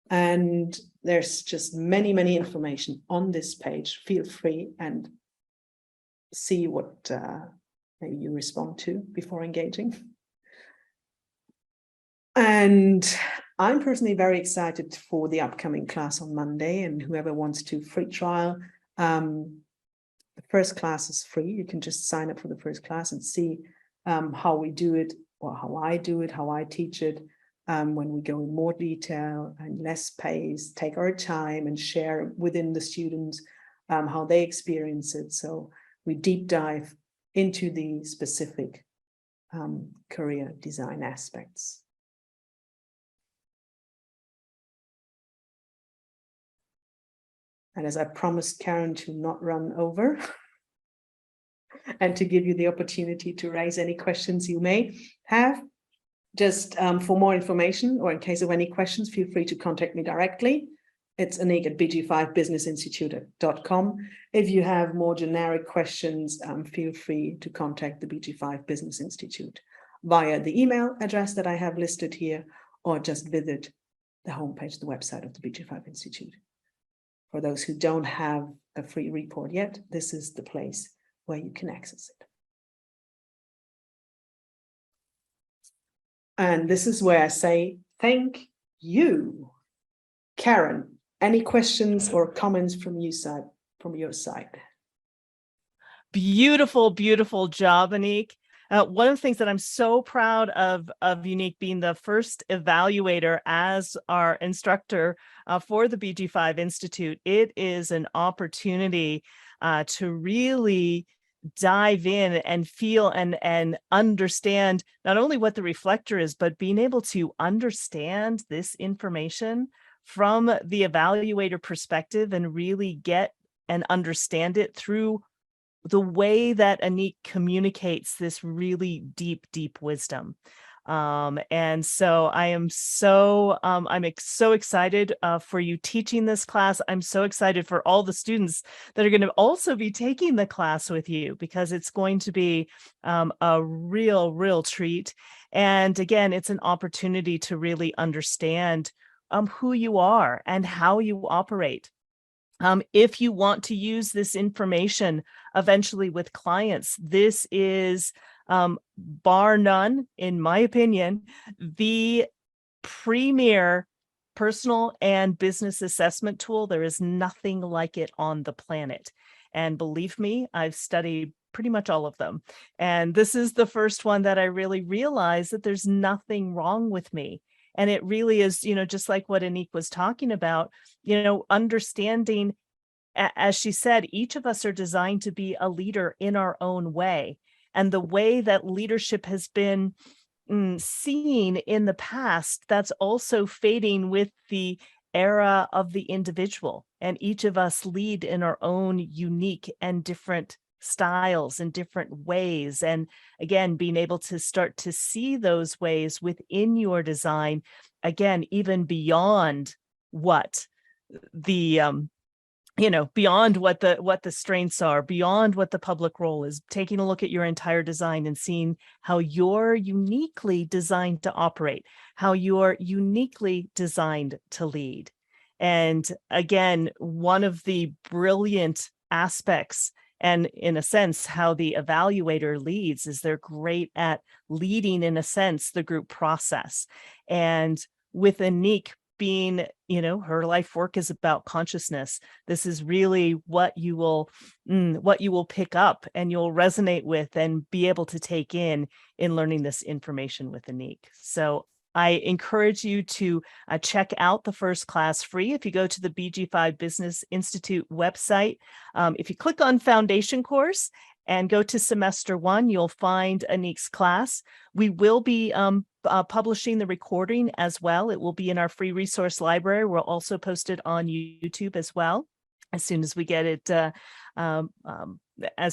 And there's just many, many information on this page. Feel free and see what maybe you respond to before engaging. And I'm personally very excited for the upcoming class on Monday, and whoever wants to free trial, the first class is free. You can just sign up for the first class and see how we do it, or how I do it, how I teach it, when we go in more detail and less pace, take our time and share within the students how they experience it. So we deep dive into the specific career design aspects. And as I promised Karen to not run over and to give you the opportunity to raise any questions you may have, just for more information or in case of any questions, feel free to contact me directly. It's Annick at bg5businessinstitute.com. If you have more generic questions, feel free to contact the BG5 Business Institute via the email address that I have listed here, or just visit the homepage, the website of the BG5 Institute. For those who don't have a free report yet, this is the place where you can access it. And this is where I say thank you. Karen, any questions or comments from your side? Beautiful, beautiful job, Annick. One of the things that I'm so proud of Unique being the first evaluator as our instructor for the BG5 Institute, it is an opportunity to really dive in and feel and understand not only what the reflector is, but being able to understand this information from the evaluator perspective and really get and understand it through the way that Annick communicates this really deep, deep wisdom. And so I am so so excited for you teaching this class. I'm so excited for all the students that are going to also be taking the class with you, because it's going to be a real treat. And again, it's an opportunity to really understand who you are and how you operate. If you want to use this information eventually with clients, this is bar none, in my opinion, the premier personal and business assessment tool. There is nothing like it on the planet. And believe me, I've studied pretty much all of them. And this is the first one that I really realized that there's nothing wrong with me. And it really is, just like what Annick was talking about, understanding, as she said, each of us are designed to be a leader in our own way. And the way that leadership has been seen in the past, that's also fading with the era of the individual. And each of us lead in our own unique and different styles and different ways. And again, being able to start to see those ways within your design, again, even beyond what the beyond what the strengths are, beyond what the public role is, taking a look at your entire design and seeing how you're uniquely designed to operate, how you're uniquely designed to lead. And again, one of the brilliant aspects, and in a sense, how the evaluator leads, is they're great at leading, in a sense, the group process. And with Annick being, her life work is about consciousness. This is really what you will pick up and you'll resonate with and be able to take in learning this information with Annick. So I encourage you to check out the first class free. If you go to the BG5 Business Institute website, if you click on Foundation Course and go to semester 1, you'll find Annick's class. We will be publishing the recording as well. It will be in our free resource library. We'll also post it on YouTube as well, as soon as we get it, as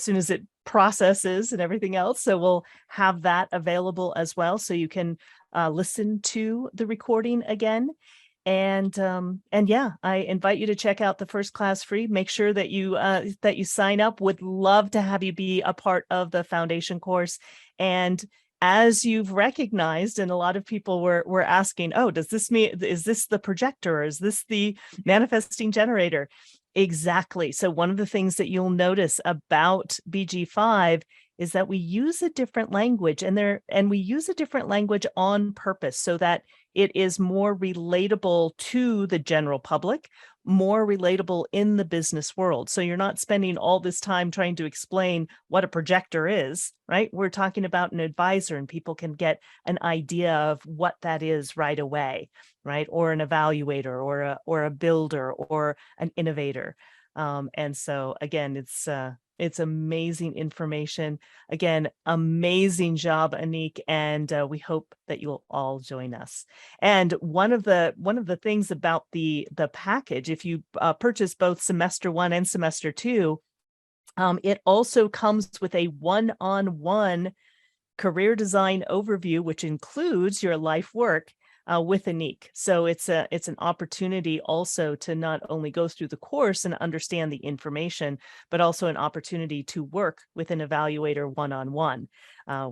soon as it processes and everything else. So we'll have that available as well, so you can listen to the recording again. And yeah, I invite you to check out the first class free. Make sure that you sign up. Would love to have you be a part of the foundation course. And as you've recognized, and a lot of people were asking, oh, does this mean, is this the projector, or is this the manifesting generator? Exactly. So one of the things that you'll notice about BG5 is that we use a different language, and we use a different language on purpose so that it is more relatable to the general public, more relatable in the business world. So you're not spending all this time trying to explain what a projector is, right? We're talking about an advisor, and people can get an idea of what that is right away, right? Or an evaluator, or a builder, or an innovator. And so again, it's amazing information. Again, amazing job, Annick, and we hope that you'll all join us. And one of the things about the package, if you purchase both semester 1 and semester 2, it also comes with a one-on-one career design overview, which includes your life work with Annick. So it's an opportunity also to not only go through the course and understand the information, but also an opportunity to work with an evaluator one-on-one,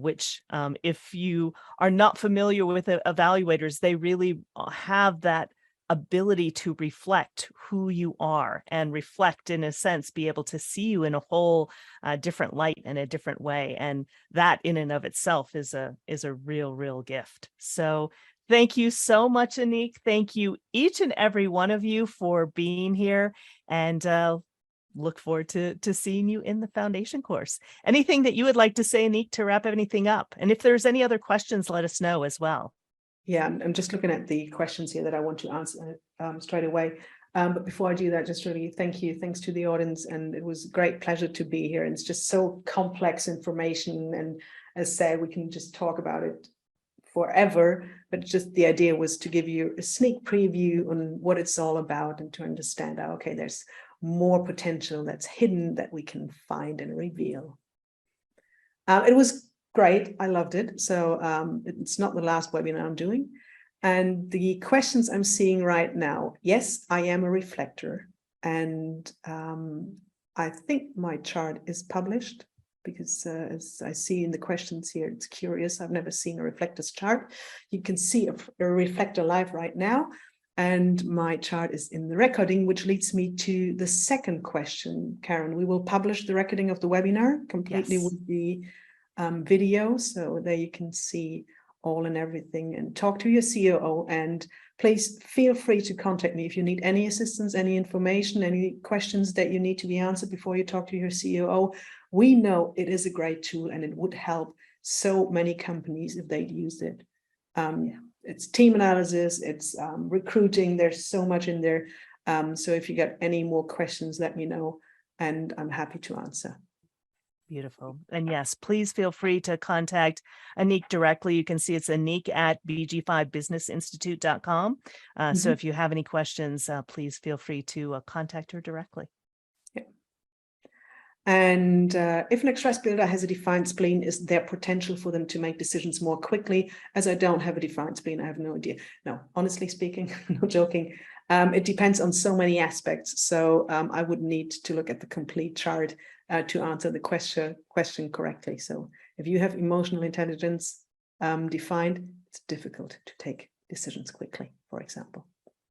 which if you are not familiar with evaluators, they really have that ability to reflect who you are, and reflect, in a sense, be able to see you in a whole different light and a different way. And that in and of itself is a real gift. So thank you so much, Annick. Thank you, each and every one of you, for being here. And look forward to seeing you in the foundation course. Anything that you would like to say, Annick, to wrap anything up? And if there's any other questions, let us know as well. Yeah, I'm just looking at the questions here that I want to answer straight away. But before I do that, just really thanks to the audience. And it was a great pleasure to be here. And it's just so complex information. And as I said, we can just talk about it forever, but just the idea was to give you a sneak preview on what it's all about and to understand, okay, there's more potential that's hidden that we can find and reveal. It was great. I loved it. So it's not the last webinar I'm doing. And the questions I'm seeing right now, yes, I am a reflector. And I think my chart is published, because as I see in the questions here, it's curious. I've never seen a reflector's chart. You can see a reflector live right now. And my chart is in the recording, which leads me to the second question, Karen. We will publish the recording of the webinar completely with the video. So there you can see all and everything, and talk to your COO. And please feel free to contact me if you need any assistance, any information, any questions that you need to be answered before you talk to your COO. We know it is a great tool and it would help so many companies if they'd used it. It's team analysis, it's recruiting, there's so much in there. So if you get any more questions, let me know and I'm happy to answer. Beautiful. And yes, please feel free to contact Annick directly. You can see it's Annick at BG5businessinstitute.com. So if you have any questions, please feel free to contact her directly. And if an stress builder has a defined spleen, is there potential for them to make decisions more quickly? As I don't have a defined spleen, I have no idea. No, honestly speaking, no joking. It depends on so many aspects. So I would need to look at the complete chart to answer the question correctly. So if you have emotional intelligence defined, it's difficult to take decisions quickly, for example.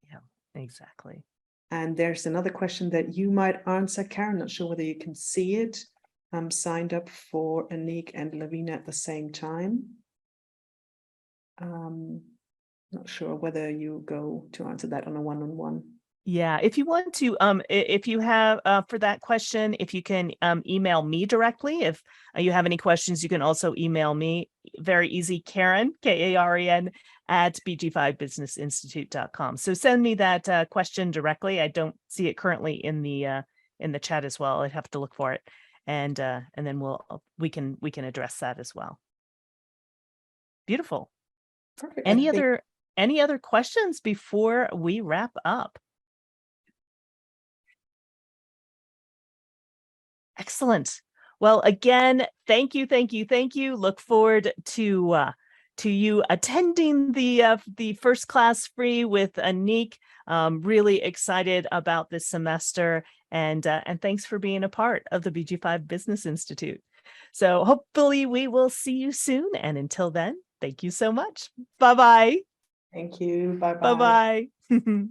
Yeah, exactly. And there's another question that you might answer, Karen. Not sure whether you can see it. I'm signed up for Annick and Lavina at the same time. Not sure whether you go to answer that on a one-on-one. Yeah, if you want to, if you have for that question, if you can email me directly. If you have any questions, you can also email me. Very easy, Karen, Karen at BG5businessinstitute.com. So send me that question directly. I don't see it currently in the chat as well. I'd have to look for it, and then we can address that as well. Beautiful. Perfect. Any other questions before we wrap up? Excellent. Well, again, thank you. Look forward to you attending the first class free with Annick. Really excited about this semester, and thanks for being a part of the BG5 Business Institute. So hopefully we will see you soon. And until then, thank you so much. Bye-bye. Thank you. Bye-bye. Bye-bye.